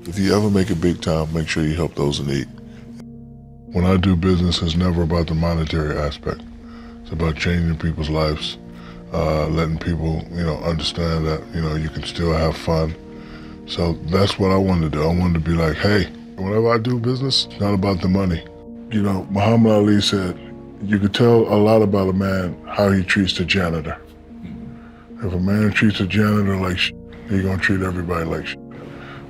If you ever make it big time, make sure you help those in need. When I do business, it's never about the monetary aspect. It's about changing people's lives, letting people, understand that, you can still have fun. So that's what I wanted to do. I wanted to be like, hey, whenever I do business, it's not about the money. Muhammad Ali said, you could tell a lot about a man how he treats the janitor. If a man treats a janitor like shit, he's gonna treat everybody like shit.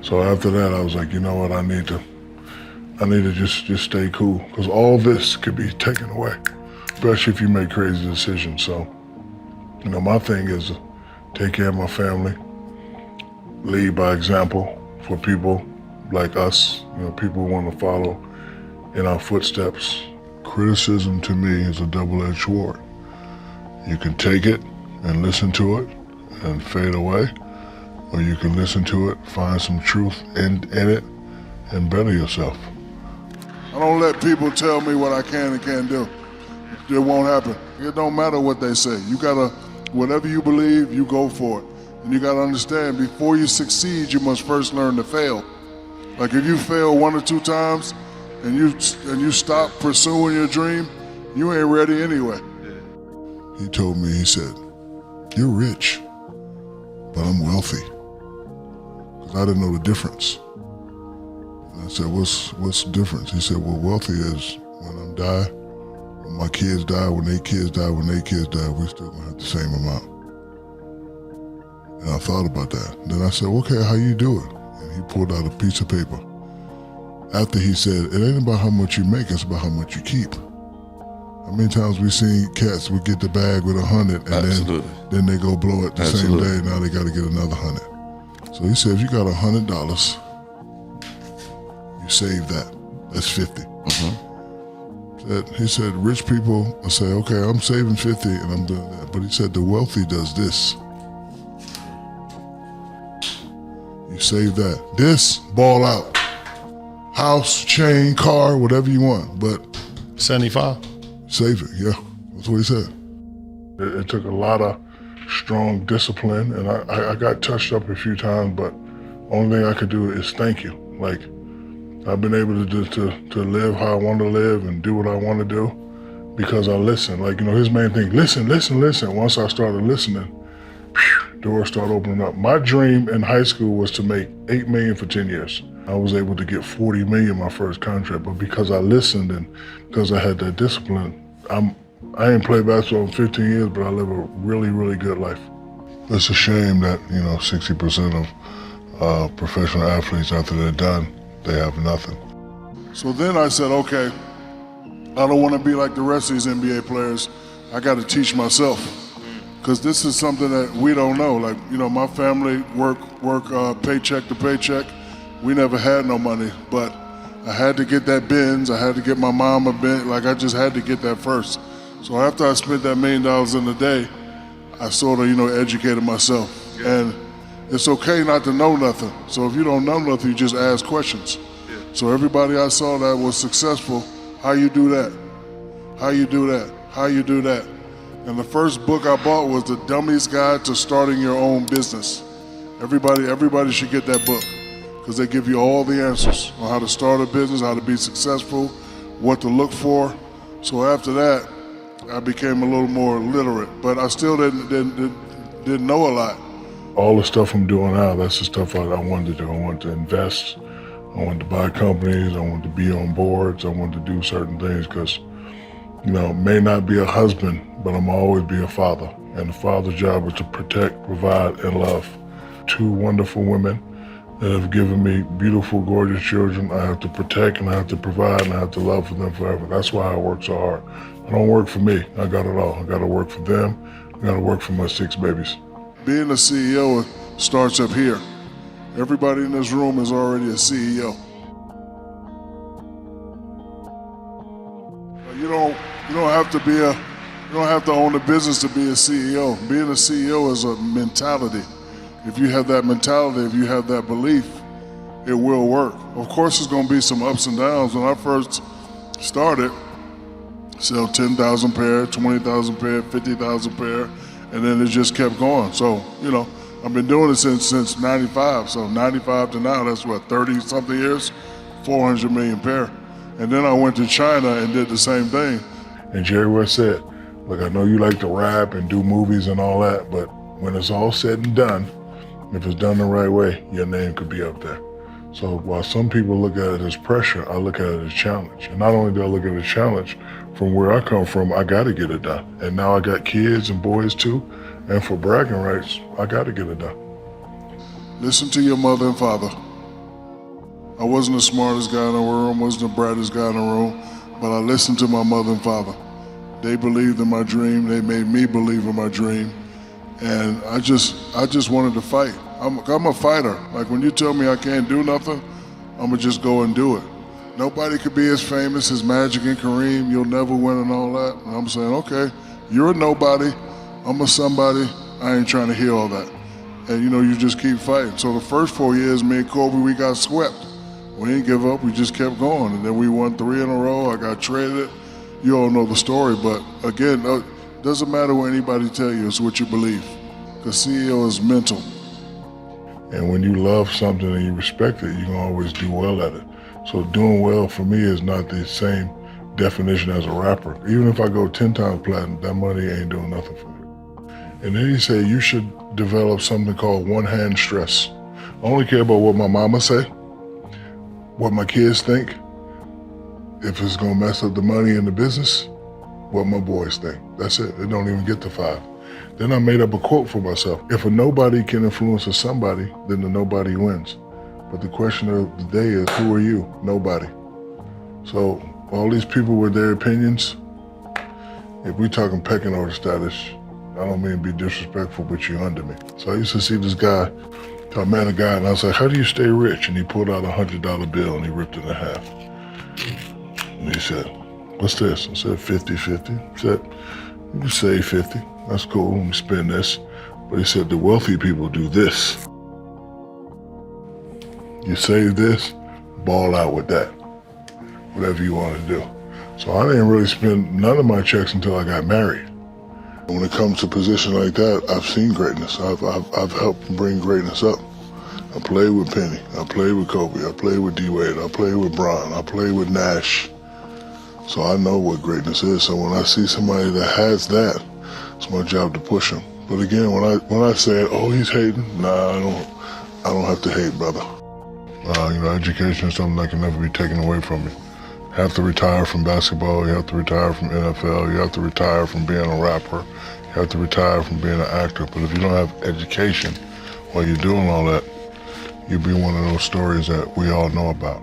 So after that, I was like, you know what, I need to just stay cool, because all this could be taken away, especially if you make crazy decisions. So, my thing is to take care of my family, lead by example for people like us, people who want to follow in our footsteps. Criticism to me is a double-edged sword. You can take it and listen to it and fade away, or you can listen to it, find some truth in it, and better yourself. I don't let people tell me what I can and can't do. It won't happen. It don't matter what they say. You gotta, whatever you believe, you go for it. And you gotta understand, before you succeed, you must first learn to fail. Like if you fail 1 or 2 times and you stop pursuing your dream, you ain't ready anyway. He told me, he said, you're rich, but I'm wealthy. Because I didn't know the difference. And I said, what's the difference? He said, well, wealthy is when I die, when my kids die, when their kids die, we're still gonna have the same amount. And I thought about that. Then I said, okay, how you do it? And he pulled out a piece of paper. After he said, it ain't about how much you make, it's about how much you keep. How many times we seen cats would get the bag with 100 and then they go blow it the same day, now they gotta get another 100. So he said, if you got $100, you save that. That's 50. He said, rich people will say, okay, I'm saving 50 and I'm doing that. But he said, the wealthy does this. You save that. This, ball out. House, chain, car, whatever you want, but 75. Save it, yeah. That's what he said. It took a lot of strong discipline, and I got touched up a few times, but only thing I could do is thank you. Like, I've been able to live how I want to live and do what I want to do because I listen. Like, his main thing, listen. Once I started listening, doors started opening up. My dream in high school was to make $8 million for 10 years. I was able to get $40 million my first contract, but because I listened and because I had that discipline, I ain't played basketball in 15 years, but I live a really, really good life. It's a shame that, 60% of professional athletes, after they're done, they have nothing. So then I said, okay, I don't want to be like the rest of these NBA players. I got to teach myself, because this is something that we don't know. Like, my family work paycheck to paycheck. We never had no money, but I had to get that Benz. I had to get my mom a Benz. Like, I just had to get that first. So after I spent that $1 million in a day, I sort of, educated myself. Yeah. And it's okay not to know nothing. So if you don't know nothing, you just ask questions. Yeah. So everybody I saw that was successful, how you do that? How you do that? How you do that? And the first book I bought was The Dummy's Guide to Starting Your Own Business. Everybody should get that book, because they give you all the answers on how to start a business, how to be successful, what to look for. So after that, I became a little more literate, but I still didn't know a lot. All the stuff I'm doing now, that's the stuff I wanted to do. I wanted to invest, I wanted to buy companies, I wanted to be on boards, I wanted to do certain things because, may not be a husband, but I'm always be a father. And the father's job is to protect, provide, and love. 2 wonderful women that have given me beautiful, gorgeous children. I have to protect, and I have to provide, and I have to love for them forever. That's why I work so hard. I don't work for me. I got it all. I got to work for them. I got to work for my 6 babies. Being a CEO starts up here. Everybody in this room is already a CEO. You don't have to own a business to be a CEO. Being a CEO is a mentality. If you have that mentality, if you have that belief, it will work. Of course, there's going to be some ups and downs. When I first started, sell 10,000 pair, 20,000 pair, 50,000 pair, and then it just kept going. So, I've been doing it since 95. So 95 to now, that's what, 30 something years, 400 million pair. And then I went to China and did the same thing. And Jerry West said, look, I know you like to rap and do movies and all that, but when it's all said and done, if it's done the right way, your name could be up there. So while some people look at it as pressure, I look at it as challenge. And not only do I look at it as challenge, from where I come from, I gotta get it done. And now I got kids and boys too, and for bragging rights, I gotta get it done. Listen to your mother and father. I wasn't the smartest guy in the room, wasn't the brightest guy in the room, but I listened to my mother and father. They believed in my dream, they made me believe in my dream, and I just wanted to fight. I'm a fighter. Like when you tell me I can't do nothing, I'm gonna just go and do it. Nobody could be as famous as Magic and Kareem, you'll never win and all that. And I'm saying, okay, you're a nobody, I'm a somebody, I ain't trying to hear all that. And you just keep fighting. So the first 4 years, me and Kobe, we got swept. We didn't give up, we just kept going. And then we won 3 in a row, I got traded. You all know the story, but again, doesn't matter what anybody tell you, it's what you believe. Because CEO is mental. And when you love something and you respect it, you can always do well at it. So doing well for me is not the same definition as a rapper. Even if I go 10 times platinum, that money ain't doing nothing for me. And then he said, you should develop something called one-hand stress. I only care about what my mama say, what my kids think, if it's gonna mess up the money in the business, what my boys think. That's it, it don't even get to 5. Then I made up a quote for myself. If a nobody can influence a somebody, then the nobody wins. But the question of the day is, who are you? Nobody. So all these people with their opinions, if we talking pecking order status, I don't mean to be disrespectful, but you're under me. So I used to see this guy, I met a guy and I was like, how do you stay rich? And he pulled out $100 bill and he ripped it in half. And he said, what's this? I said, 50-50. He said, you can save 50. That's cool, let me spend this. But he said, the wealthy people do this. You save this, ball out with that. Whatever you want to do. So I didn't really spend none of my checks until I got married. When it comes to a position like that, I've seen greatness. I've helped bring greatness up. I played with Penny, I played with Kobe, I played with D-Wade, I played with Bron, I played with Nash. So I know what greatness is. So when I see somebody that has that, it's my job to push them. But again, when I say, oh, he's hating, nah, I don't have to hate, brother. Education is something that can never be taken away from you. You have to retire from basketball, you have to retire from NFL, you have to retire from being a rapper, you have to retire from being an actor. But if you don't have education while you're doing all that, you'll be one of those stories that we all know about.